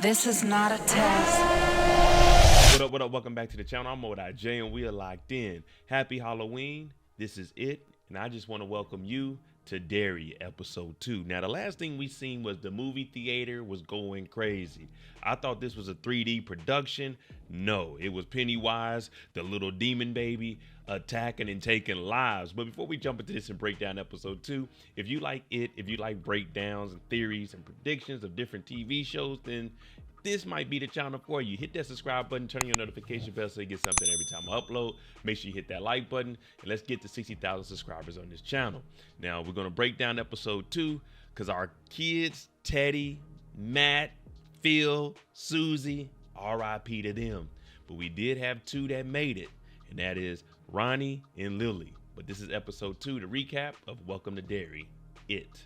This is not a test. What up, what up? Welcome back to the channel. I'm J and we are locked in. Happy Halloween. This is it. And I just want to welcome you to Derry episode 2. Now, the last thing we seen was the movie theater was going crazy. I thought this was a 3D production. No, it was Pennywise, the little demon baby, attacking and taking lives. But before we jump into this and break down episode 2, if you like it, if you like breakdowns and theories and predictions of different TV shows, then this might be the channel for you. Hit that subscribe button, turn on your notification bell so you get something every time I upload. Make sure you hit that like button, and let's get to 60,000 subscribers on this channel. Now, we're going to break down episode 2 because our kids, Teddy, Matt, Phil, Susie, RIP to them. But we did have 2 that made it, and that is Ronnie and Lily. But this is episode 2, the recap of Welcome to Derry, It.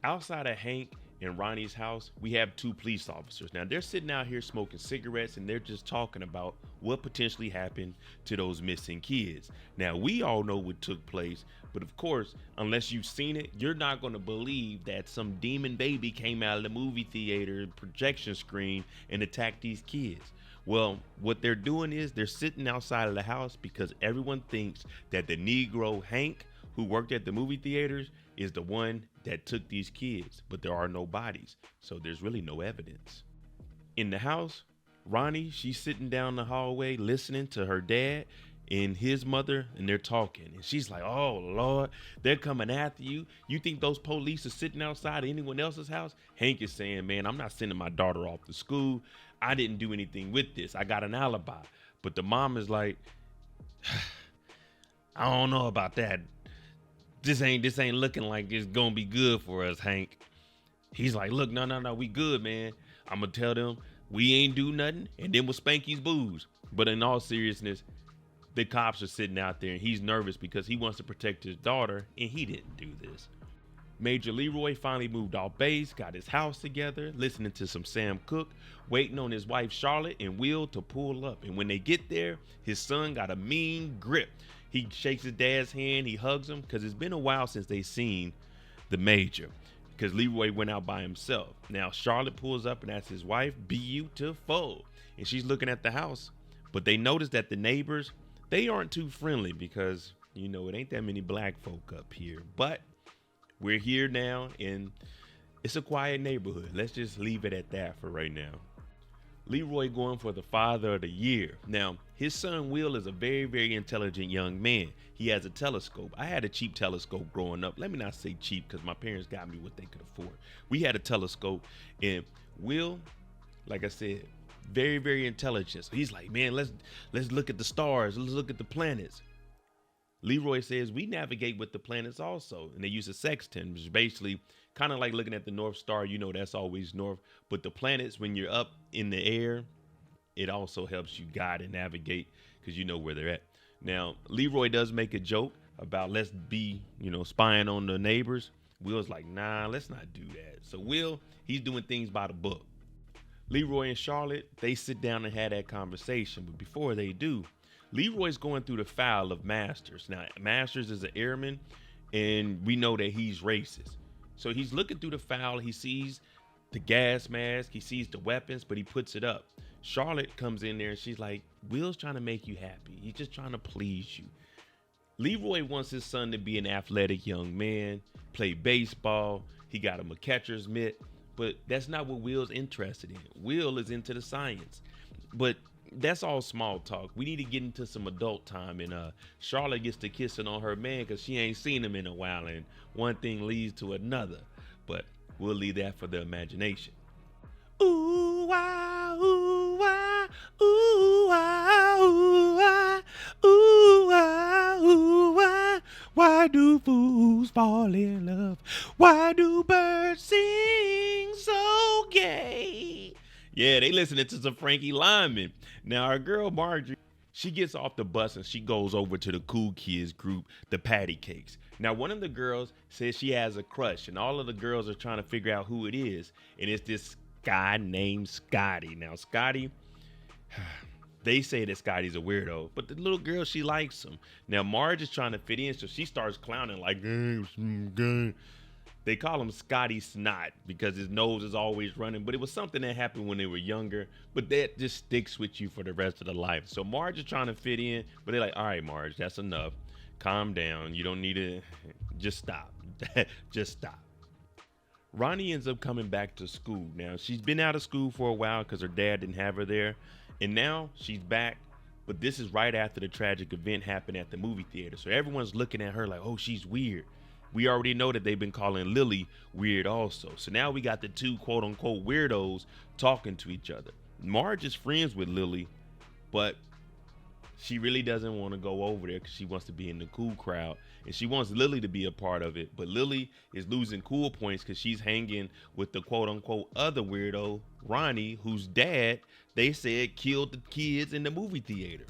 Outside of Hank in Ronnie's house, we have 2 police officers. Now, they're sitting out here smoking cigarettes and they're just talking about what potentially happened to those missing kids. Now, we all know what took place, but of course, unless you've seen it, you're not going to believe that some demon baby came out of the movie theater projection screen and attacked these kids. Well, what they're doing is they're sitting outside of the house because everyone thinks that the Negro Hank, who worked at the movie theaters, is the one that took these kids, but there are no bodies, so there's really no evidence. In the house, Ronnie, she's sitting down the hallway listening to her dad and his mother, and they're talking, and she's like, oh Lord, they're coming after you. You think those police are sitting outside of anyone else's house? Hank is saying, man, I'm not sending my daughter off to school. I didn't do anything with this. I got an alibi. But the mom is like, I don't know about that. This ain't looking like it's gonna be good for us, Hank. He's like, look, no, we good, man. I'm gonna tell them we ain't do nothing, and then we'll spank his booze. But in all seriousness, the cops are sitting out there, and he's nervous because he wants to protect his daughter, and he didn't do this. Major Leroy finally moved off base, got his house together, listening to some Sam Cooke, waiting on his wife Charlotte and Will to pull up. And when they get there, his son got a mean grip. He shakes his dad's hand, he hugs him, because it's been a while since they seen the major, because Leroy went out by himself. Now Charlotte pulls up, and that's his wife, beautiful. And she's looking at the house, but they notice that the neighbors, they aren't too friendly because, you know, it ain't that many black folk up here. But we're here now, and it's a quiet neighborhood. Let's just leave it at that for right now. Leroy going for the father of the year. Now, his son Will is a very, very intelligent young man. He has a telescope. I had a cheap telescope growing up. Let me not say cheap because my parents got me what they could afford. We had a telescope, and Will, like I said, very, very intelligent. So he's like, man, let's look at the stars. Let's look at the planets. Leroy says we navigate with the planets also, and they use a sextant, which is basically kind of like looking at the North Star. You know, that's always north, but the planets, when you're up in the air, it also helps you guide and navigate because you know where they're at. Now, Leroy does make a joke about let's be, you know, spying on the neighbors. Will's like, nah, let's not do that. So Will, he's doing things by the book. Leroy and Charlotte, they sit down and have that conversation, but before they do, Leroy's going through the file of Masters. Now, Masters is an airman, and we know that he's racist. So he's looking through the file. He sees the gas mask. He sees the weapons, but he puts it up. Charlotte comes in there, and she's like, Will's trying to make you happy. He's just trying to please you. Leroy wants his son to be an athletic young man, play baseball. He got him a catcher's mitt, but that's not what Will's interested in. Will is into the science. But that's all small talk. We need to get into some adult time, and Charlotte gets to kissing on her man because she ain't seen him in a while, and one thing leads to another. But we'll leave that for the imagination. Ooh, ah, ooh, ah, ooh, ah, ooh, ah, ooh, ah, ooh, ah. Why do fools fall in love? Why do birds sing so gay? Yeah, they listening to some Frankie Lyman. Now, our girl Marjorie, she gets off the bus and she goes over to the cool kids group, the Patty Cakes. Now, one of the girls says she has a crush, and all of the girls are trying to figure out who it is. And it's this guy named Scotty. Now, Scotty, they say that Scotty's a weirdo, but the little girl, she likes him. Now, Marge is trying to fit in, so she starts clowning like, They call him Scotty Snot because his nose is always running, but it was something that happened when they were younger, but that just sticks with you for the rest of the life. So Marge is trying to fit in, but they're like, all right, Marge, that's enough. Calm down. You don't need to, just stop. Just stop. Ronnie ends up coming back to school. Now, she's been out of school for a while because her dad didn't have her there, and now she's back, but this is right after the tragic event happened at the movie theater. So everyone's looking at her like, oh, she's weird. We already know that they've been calling Lily weird also. So now we got the two quote unquote weirdos talking to each other. Marge is friends with Lily, but she really doesn't want to go over there because she wants to be in the cool crowd. And she wants Lily to be a part of it. But Lily is losing cool points because she's hanging with the quote unquote other weirdo, Ronnie, whose dad, they said, killed the kids in the movie theater.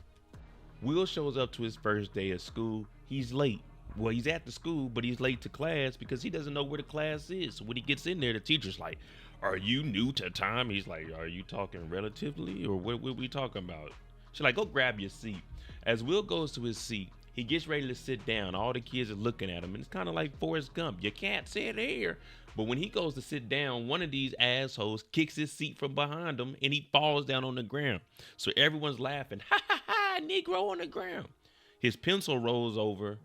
Will shows up to his first day of school. He's late. Well, he's at the school, but he's late to class because he doesn't know where the class is. So when he gets in there, the teacher's like, are you new to time? He's like, are you talking relatively or what we talking about? She's like, go grab your seat. As Will goes to his seat, he gets ready to sit down. All the kids are looking at him, and it's kind of like Forrest Gump. You can't sit here. But when he goes to sit down, one of these assholes kicks his seat from behind him, and he falls down on the ground. So everyone's laughing, ha ha ha, Negro on the ground. His pencil rolls over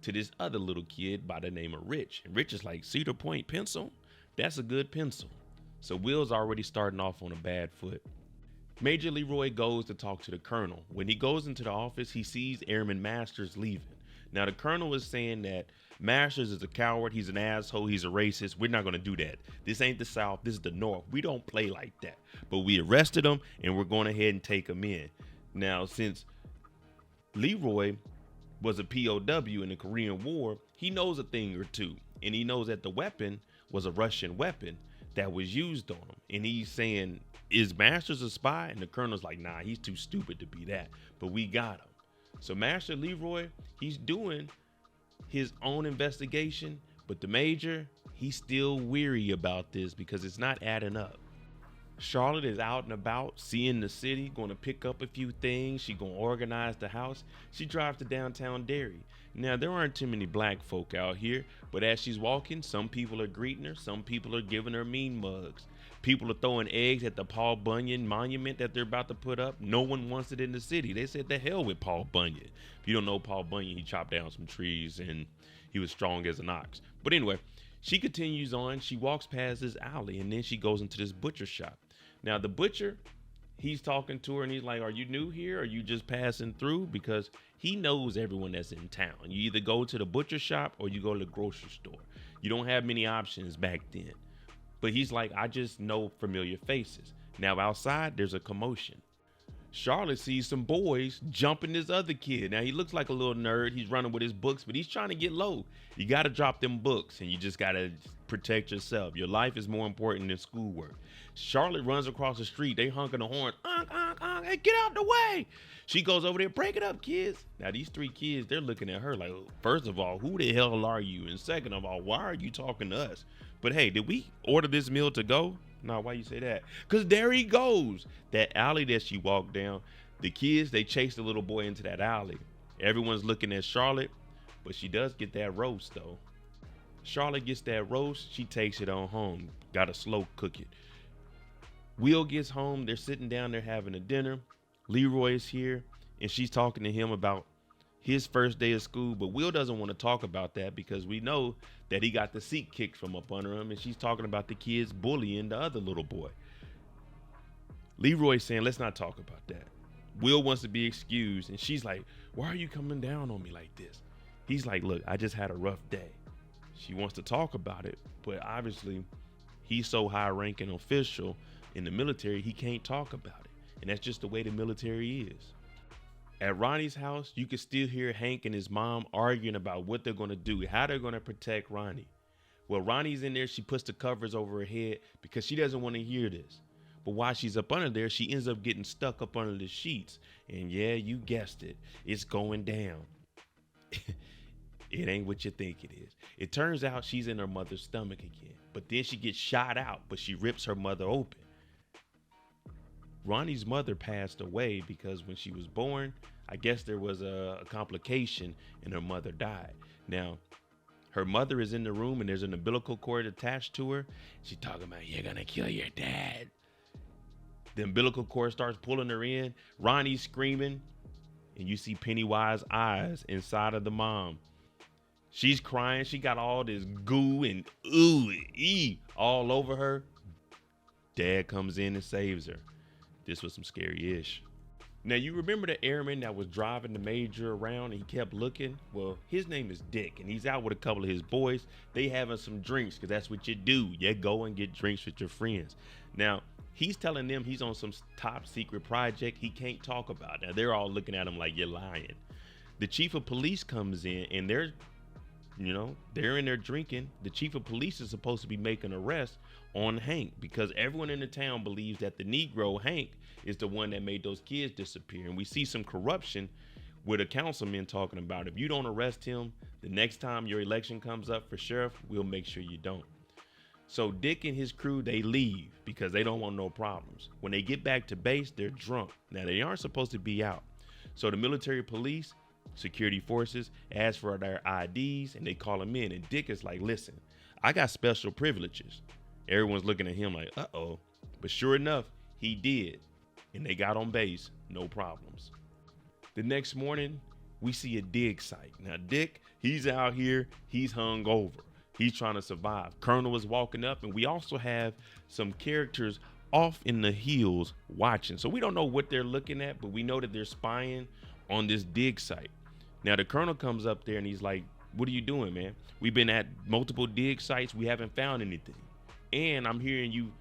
to this other little kid by the name of Rich. And Rich is like, Cedar Point pencil? That's a good pencil. So Will's already starting off on a bad foot. Major Leroy goes to talk to the colonel. When he goes into the office, he sees Airman Masters leaving. Now the colonel is saying that Masters is a coward, he's an asshole, he's a racist. We're not gonna do that. This ain't the South, this is the North. We don't play like that. But we arrested him and we're going ahead and take him in. Now, since Leroy was a POW in the Korean War, he knows a thing or two. And he knows that the weapon was a Russian weapon that was used on him. And he's saying, is Masters a spy? And the colonel's like, nah, he's too stupid to be that. But we got him. So Master Leroy, he's doing his own investigation. But the major, he's still weary about this because it's not adding up. Charlotte is out and about, seeing the city, going to pick up a few things. She going to organize the house. She drives to downtown Derry. Now, there aren't too many black folk out here, but as she's walking, some people are greeting her. Some people are giving her mean mugs. People are throwing eggs at the Paul Bunyan monument that they're about to put up. No one wants it in the city. They said the hell with Paul Bunyan. If you don't know Paul Bunyan, he chopped down some trees and he was strong as an ox. But anyway, she continues on. She walks past this alley and then she goes into this butcher shop. Now the butcher, he's talking to her and he's like, are you new here? Are you just passing through? Because he knows everyone that's in town. You either go to the butcher shop or you go to the grocery store. You don't have many options back then. But he's like, I just know familiar faces. Now outside, there's a commotion. Charlotte sees some boys jumping this other kid. Now he looks like a little nerd. He's running with his books, but he's trying to get low. You got to drop them books and you just got to protect yourself. Your life is more important than schoolwork. Charlotte runs across the street. They honking the horn. Hey, get out the way. She goes over there, break it up, kids. Now these three kids, they're looking at her like, first of all, who the hell are you? And second of all, why are you talking to us? But hey, did we order this meal to go? No, why you say that? Because there he goes. That alley that she walked down, the kids, they chased the little boy into that alley. Everyone's looking at Charlotte, but she does get that roast though. Charlotte gets that roast, she takes it on home. Gotta slow cook it. Will gets home, they're sitting down there having a dinner. Leroy is here, and she's talking to him about his first day of school, but Will doesn't want to talk about that because we know that he got the seat kicked from up under him, and she's talking about the kids bullying the other little boy. Leroy's saying, let's not talk about that. Will wants to be excused, and she's like, why are you coming down on me like this? He's like, look, I just had a rough day. She wants to talk about it, but obviously he's so high-ranking official in the military, he can't talk about it, and that's just the way the military is. At Ronnie's house, you can still hear Hank and his mom arguing about what they're going to do, how they're going to protect Ronnie. Well, Ronnie's in there, she puts the covers over her head because she doesn't want to hear this. But while she's up under there, she ends up getting stuck up under the sheets. And yeah, you guessed it, it's going down. It ain't what you think it is. It turns out she's in her mother's stomach again, but then she gets shot out, but she rips her mother open. Ronnie's mother passed away because when she was born, I guess there was a complication and her mother died. Now, Her mother is in the room and there's an umbilical cord attached to her. She's talking about, you're gonna kill your dad. The umbilical cord starts pulling her in. Ronnie's screaming, and you see Pennywise eyes inside of the mom. She's crying. She got all this goo and all over her. Dad comes in and saves her. This was some scary-ish. Now, you remember the airman that was driving the major around and he kept looking? Well, his name is Dick, and he's out with a couple of his boys. They having some drinks, because that's what you do. You go and get drinks with your friends. Now, he's telling them he's on some top secret project he can't talk about. Now, they're all looking at him like, you're lying. The chief of police comes in, and they're in there drinking. The chief of police is supposed to be making an arrest on Hank, because everyone in the town believes that the Negro, Hank, is the one that made those kids disappear. And we see some corruption with a councilman talking about, if you don't arrest him, the next time your election comes up for sheriff, we'll make sure you don't. So Dick and his crew, they leave because they don't want no problems. When they get back to base, they're drunk. Now, they aren't supposed to be out. So the military police, security forces, ask for their IDs, and they call them in. And Dick is like, listen, I got special privileges. Everyone's looking at him like, uh-oh. But sure enough, he did. And they got on base, no problems. The next morning, we see a dig site. Now, Dick, he's out here, he's hung over. He's trying to survive. Colonel is walking up, and we also have some characters off in the hills watching. So we don't know what they're looking at, but we know that they're spying on this dig site. Now, the colonel comes up there, and he's like, what are you doing, man? We've been at multiple dig sites. We haven't found anything. And I'm hearing you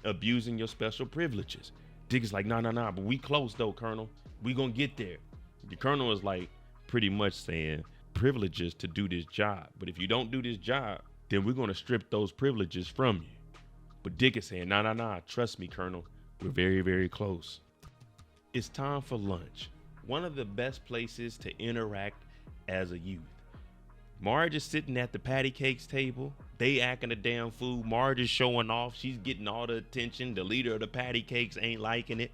abusing your special privileges. Dick is like, no, but we close though, Colonel. We gonna get there. The Colonel is like pretty much saying privileges to do this job. But if you don't do this job, then we're gonna strip those privileges from you. But Dick is saying, no, trust me, Colonel. We're very, very close. It's time for lunch. One of the best places to interact as a youth. Marge is sitting at the patty cakes table. They acting a damn fool. Marge is showing off. She's getting all the attention. The leader of the patty cakes ain't liking it.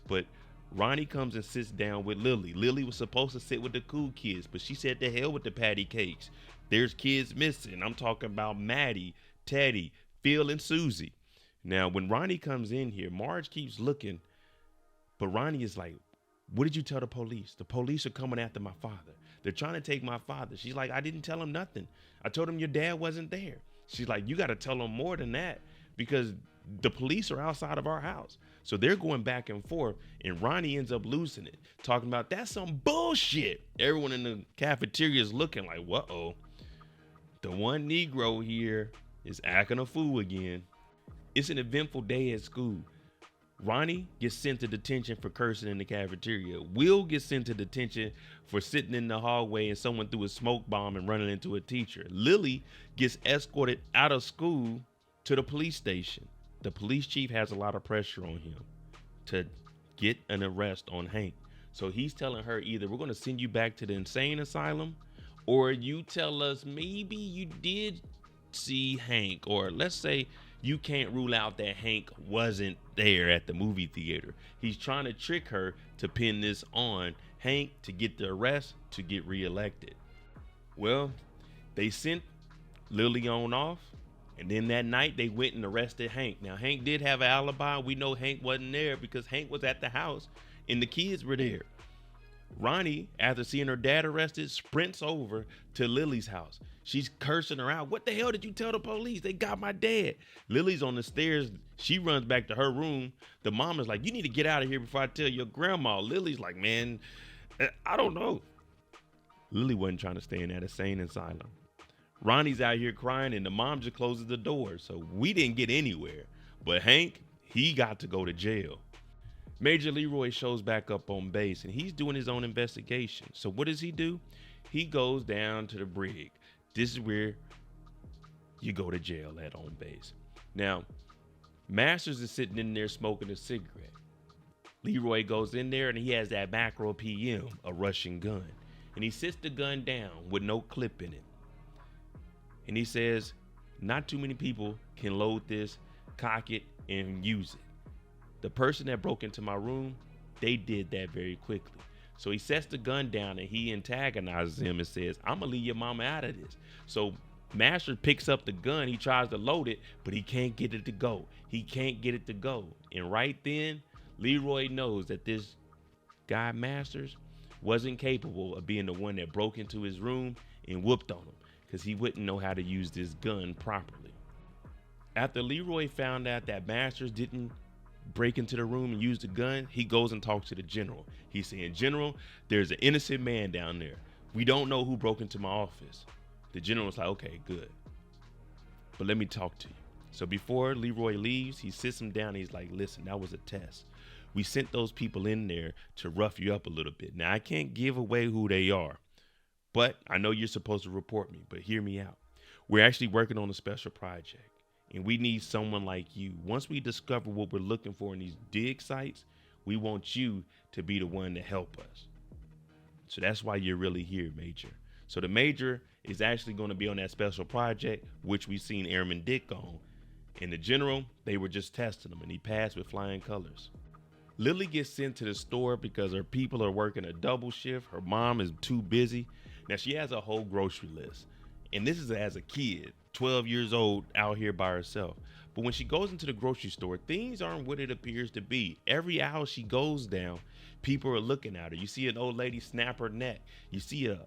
But Ronnie comes and sits down with Lily. Lily was supposed to sit with the cool kids, but she said to hell with the patty cakes. There's kids missing. I'm talking about Maddie, Teddy, Phil, and Susie. Now, when Ronnie comes in here, Marge keeps looking, but Ronnie is like, what did you tell the police? The police are coming after my father. They're trying to take my father. She's like, I didn't tell him nothing. I told him your dad wasn't there. She's like, you got to tell him more than that, because the police are outside of our house. So they're going back and forth, and Ronnie ends up losing it, talking about that's some bullshit. Everyone in the cafeteria is looking like, whoa, the one Negro here is acting a fool again. It's an eventful day at school. Ronnie gets sent to detention for cursing in the cafeteria. Will gets sent to detention for sitting in the hallway and someone threw a smoke bomb and running into a teacher. Lily gets escorted out of school to the police station. The police chief has a lot of pressure on him to get an arrest on Hank. So he's telling her, either we're going to send you back to the insane asylum, or you tell us maybe you did see Hank, or let's say you can't rule out that Hank wasn't there at the movie theater. He's trying to trick her to pin this on Hank to get the arrest to get reelected. Well, they sent Lily on off, and then that night they went and arrested Hank. Now, Hank did have an alibi. We know Hank wasn't there because Hank was at the house and the kids were there. Ronnie, after seeing her dad arrested, sprints over to Lily's house. She's cursing her out. What the hell did you tell the police? They got my dad. Lily's on the stairs. She runs back to her room. The mom is like, you need to get out of here before I tell your grandma. Lily's like, man, I don't know. Lily wasn't trying to stay in that insane asylum. Ronnie's out here crying, and the mom just closes the door. So we didn't get anywhere. But Hank, he got to go to jail. Major Leroy shows back up on base, and he's doing his own investigation. So what does he do? He goes down to the brig. This is where you go to jail at on base. Now, Masters is sitting in there smoking a cigarette. Leroy goes in there, and he has that macro PM, a Russian gun. And he sits the gun down with no clip in it. And he says, not too many people can load this, cock it, and use it. The person that broke into my room, they did that very quickly. So he sets the gun down and he antagonizes him and says, I'm gonna leave your mama out of this. So Master picks up the gun, he tries to load it, but he can't get it to go. He can't get it to go. And right then, Leroy knows that this guy Masters wasn't capable of being the one that broke into his room and whooped on him, because he wouldn't know how to use this gun properly. After Leroy found out that Masters didn't break into the room and use the gun, he goes and talks to the general. He's saying, General, there's an innocent man down there. We don't know who broke into my office. The general's like, okay, good, but let me talk to you. So before Leroy leaves, he sits him down and he's like, listen, that was a test. We sent those people in there to rough you up a little bit. Now, I can't give away who they are, but I know you're supposed to report me, but hear me out. We're actually working on a special project, and we need someone like you. Once we discover what we're looking for in these dig sites, we want you to be the one to help us. So that's why you're really here, Major. So the Major is actually going to be on that special project, which we've seen Airman Dick on. And the general, they were just testing him, and he passed with flying colors. Lily gets sent to the store because her people are working a double shift. Her mom is too busy. Now, she has a whole grocery list. And this is as a kid, 12 years old, out here by herself. But when she goes into the grocery store, things aren't what it appears to be. Every aisle she goes down, people are looking at her. You see an old lady snap her neck. You see a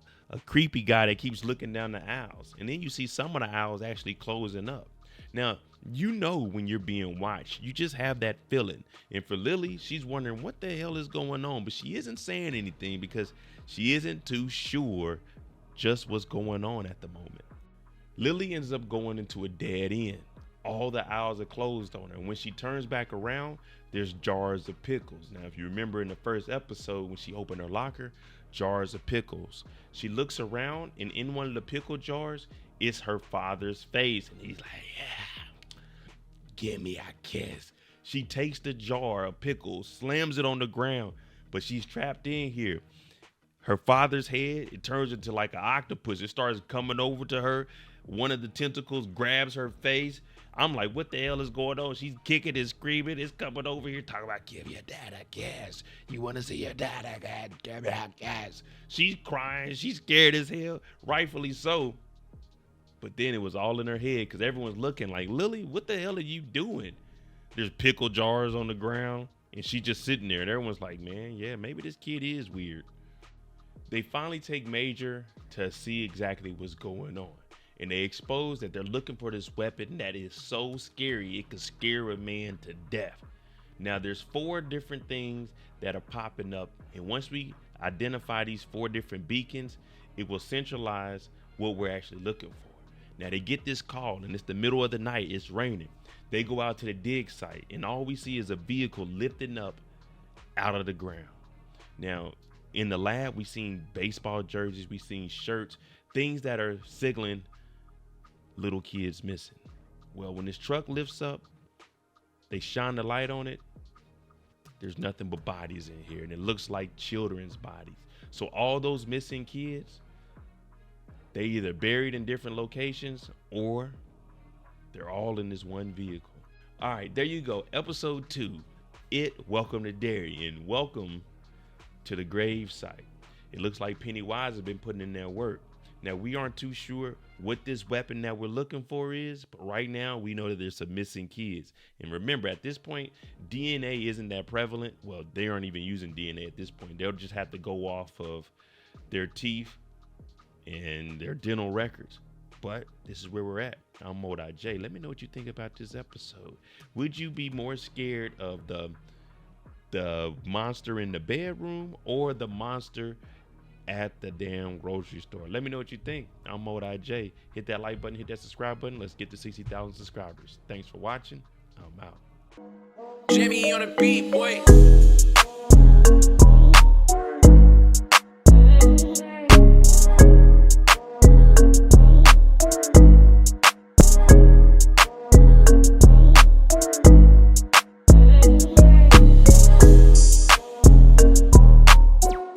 creepy guy that keeps looking down the aisles. And then you see some of the aisles actually closing up. Now, you know when you're being watched. You just have that feeling. And for Lily, she's wondering what the hell is going on. But she isn't saying anything because she isn't too sure just what's going on at the moment. Lily ends up going into a dead end. All the aisles are closed on her. And when she turns back around, there's jars of pickles. Now, if you remember in the first episode, when she opened her locker, jars of pickles. She looks around, and in one of the pickle jars, it's her father's face. And he's like, yeah, give me a kiss. She takes the jar of pickles, slams it on the ground, but she's trapped in here. Her father's head, it turns into like an octopus. It starts coming over to her. One of the tentacles grabs her face. I'm like, what the hell is going on? She's kicking and screaming. It's coming over here talking about, give your dad a kiss. You want to see your dad again? Give me a kiss. She's crying. She's scared as hell. Rightfully so. But then it was all in her head because everyone's looking like, Lily, what the hell are you doing? There's pickle jars on the ground, and she's just sitting there. And everyone's like, man, yeah, maybe this kid is weird. They finally take Major to see exactly what's going on. And they expose that they're looking for this weapon that is so scary it could scare a man to death. Now, there's 4 different things that are popping up. And once we identify these 4 different beacons, it will centralize what we're actually looking for. Now, they get this call, and it's the middle of the night. It's raining. They go out to the dig site, and all we see is a vehicle lifting up out of the ground. Now, in the lab, we've seen baseball jerseys. We've seen shirts, things that are signaling little kids missing. Well, when this truck lifts up, they shine the light on it. There's nothing but bodies in here, and it looks like children's bodies. So all those missing kids, they either buried in different locations or they're all in this one vehicle. All right, there you go. Episode 2, Welcome to Derry, and welcome to the grave site. It looks like Pennywise has been putting in their work. Now, we aren't too sure what this weapon that we're looking for is, but right now we know that there's some missing kids. And remember, at this point, DNA isn't that prevalent. Well, they aren't even using DNA at this point. They'll just have to go off of their teeth and their dental records. But this is where we're at. I'm Modi J. Let me know what you think about this episode. Would you be more scared of the monster in the bedroom or the monster at the damn grocery store? Let me know what you think. I'm Modi J. Hit that like button, hit that subscribe button. Let's get to 60,000 subscribers. Thanks for watching. I'm out. Jimmy on the beat, boy.